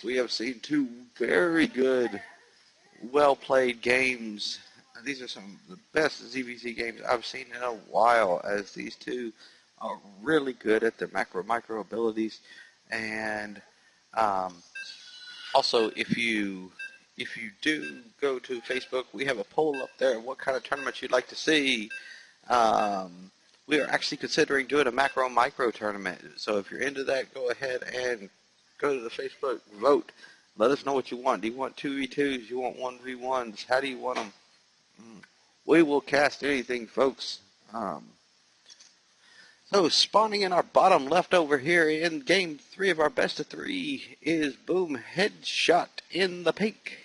We have seen two very good, well-played games. These are some of the best ZVZ games I've seen in a while, as these two are really good at their macro-micro abilities. And also, if you do go to Facebook, we have a poll up there what kind of tournaments you'd like to see. We are actually considering doing a macro-micro tournament. So if you're into that, go ahead and go to the Facebook, vote. Let us know what you want. Do you want 2v2s? Do you want 1v1s? How do you want them? We will cast anything, folks. So spawning in our bottom left over here in game 3 of our best of 3 is BoomHeadshot in the pink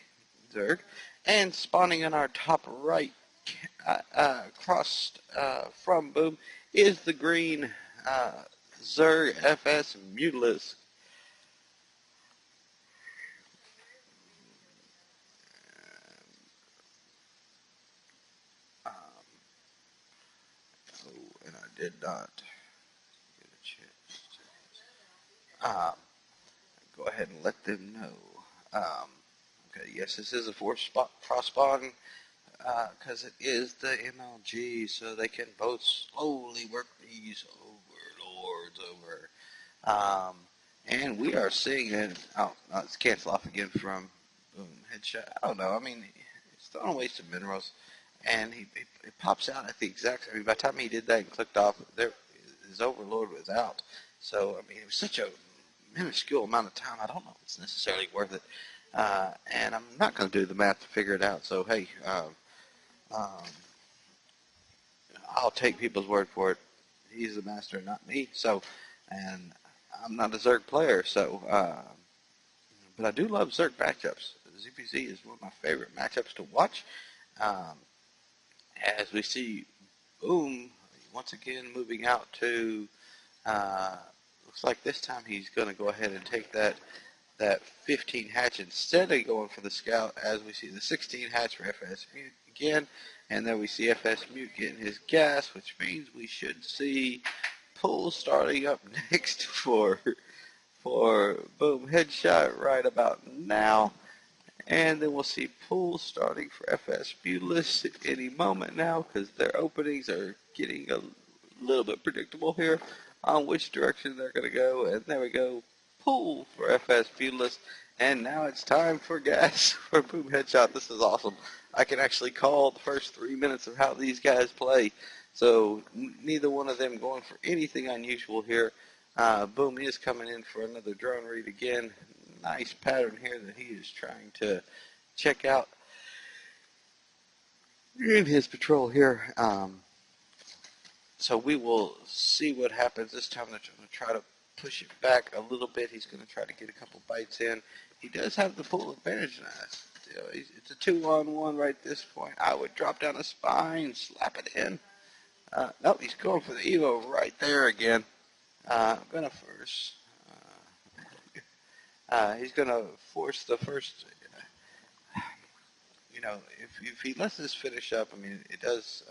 Zerg. And spawning in our top right crossed from Boom is the green Zerg FSMuTaLisk. And I did not get a chance. Go ahead and let them know. Okay, yes, this is a forced cross spawn because it is the MLG, so they can both slowly work these overlords over. And we are seeing it. Oh, no, let's cancel off again from BoomHeadshot. I don't know. I mean, he's throwing away some minerals, and it pops out at the exact. I mean, by the time he did that and clicked off, his overlord was out. So I mean, it was such a minuscule amount of time. I don't know if it's necessarily worth it. And I'm not going to do the math to figure it out. So hey, I'll take people's word for it. He's the master, not me. So, and I'm not a Zerg player. So, but I do love Zerg matchups. ZPZ is one of my favorite matchups to watch. As we see Boom once again moving out to, looks like this time he's going to go ahead and take that 15 hatch instead of going for the scout, as we see the 16 hatch for FSMute again. And then we see FSMute getting his gas, which means we should see Pool starting up next for BoomHeadshot right about now. And then we'll see Pool starting for FSMuTaLisk any moment now, because their openings are getting a little bit predictable here on which direction they're going to go. And there we go, Pool for FSMuTaLisk. And now it's time for gas for BoomHeadshot. This is awesome. I can actually call the first 3 minutes of how these guys play. So neither one of them going for anything unusual here. Boom is coming in for another drone read again. Nice pattern here that he is trying to check out in his patrol here. So we will see what happens this time. They're going to try to push it back a little bit. He's going to try to get a couple bites in. He does have the full advantage now. It's a 2-on-1 right at this point. I would drop down a spine, slap it in. Nope, he's going for the Evo right there again. I'm going to first. He's going to force the first. If he lets this finish up, I mean, it does.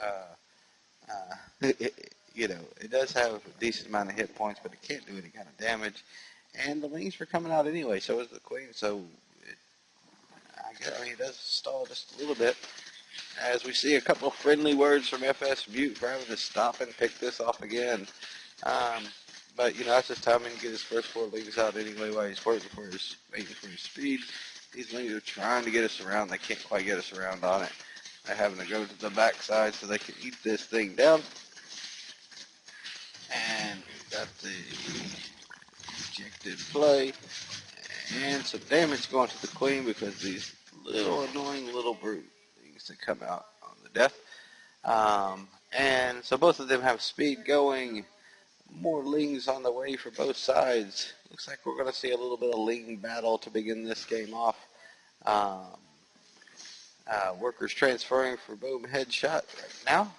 It does have a decent amount of hit points, but it can't do any kind of damage. And the wings were coming out anyway, so is the queen. So, it does stall just a little bit. As we see a couple of friendly words from FSMute for having to stop and pick this off again. But, that's just time to get his first 4 wings out anyway while he's waiting for his speed. These wings are trying to get us around. They can't quite get us around on it. They're having to go to the backside so they can eat this thing down. And we got the ejected play. And some damage going to the queen because these little annoying little brute things that come out on the death. And so both of them have speed going. More lings on the way for both sides. Looks like we're going to see a little bit of ling battle to begin this game off. Workers transferring for BoomHeadshot right now.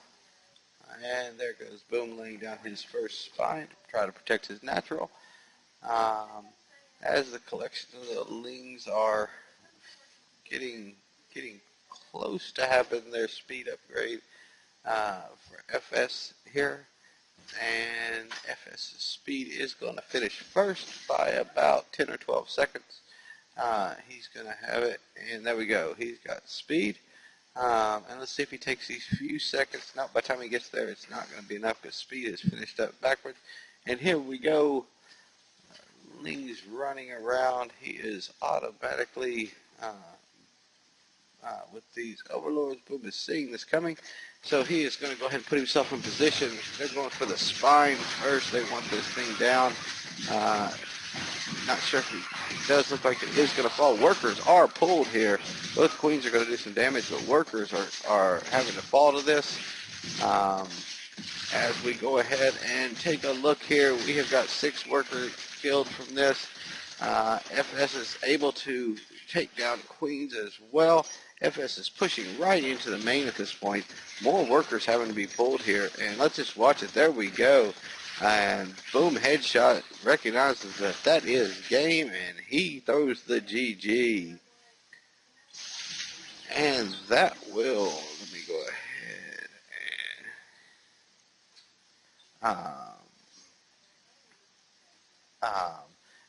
And there goes Boom laying down his first spine to try to protect his natural. As the collection of the lings are getting close to having their speed upgrade for FS here. And FS's speed is going to finish first by about 10 or 12 seconds. He's going to have it, and there we go. He's got speed. And let's see if he takes these few seconds. No, by the time he gets there, it's not going to be enough because speed is finished up backwards. And here we go. Ling's running around. He is automatically with these overlords. Boom is seeing this coming. So he is going to go ahead and put himself in position. They're going for the spine first. They want this thing down. Not sure if it does look like it is going to fall. Workers are pulled here. Both queens are going to do some damage, but workers are having to fall to this. As we go ahead and take a look here, we have got 6 workers killed from this. FS is able to take down queens as well. FS is pushing right into the main at this point. More workers having to be pulled here, and let's just watch it. There we go. And BoomHeadshot recognizes that that is game, and he throws the GG. And that will, let me go ahead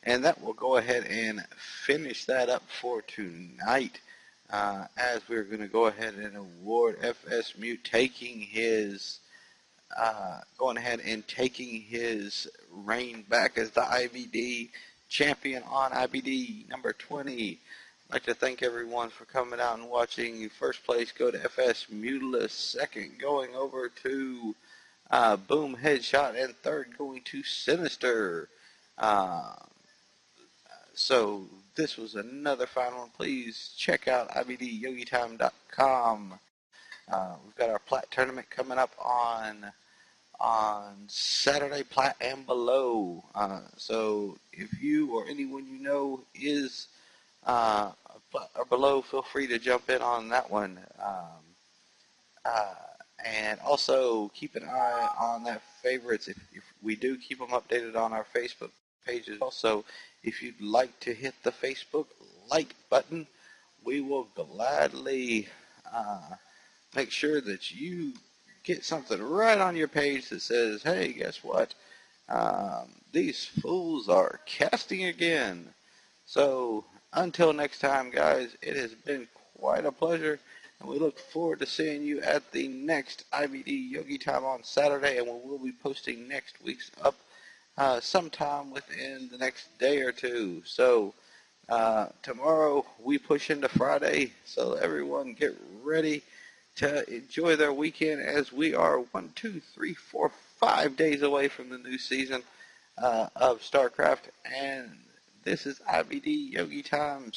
and that will go ahead and finish that up for tonight. As we're going to go ahead and award FSMute taking his going ahead and taking his reign back as the IvD champion on IvD number 20. I'd like to thank everyone for coming out and watching. First place go to FSMuTaLisk, second going over to BoomHeadshot, and third going to Sinister. So this was another fun one. Please check out IvDYogiTime.com. We've got our Plat tournament coming up on Saturday, Plat and below. So if you or anyone you know is or below, feel free to jump in on that one. And also keep an eye on that favorites. If we do keep them updated on our Facebook pages. Also, if you'd like to hit the Facebook like button, we will gladly make sure that you get something right on your page that says, hey, guess what? These fools are casting again. So until next time, guys, it has been quite a pleasure, and we look forward to seeing you at the next IvD Yogi Time on Saturday, and we will be posting next week's up sometime within the next day or two. So tomorrow we push into Friday, so everyone get ready to enjoy their weekend as we are 1, 2, 3, 4, 5 days away from the new season of StarCraft, and this is IvD Yogi Time.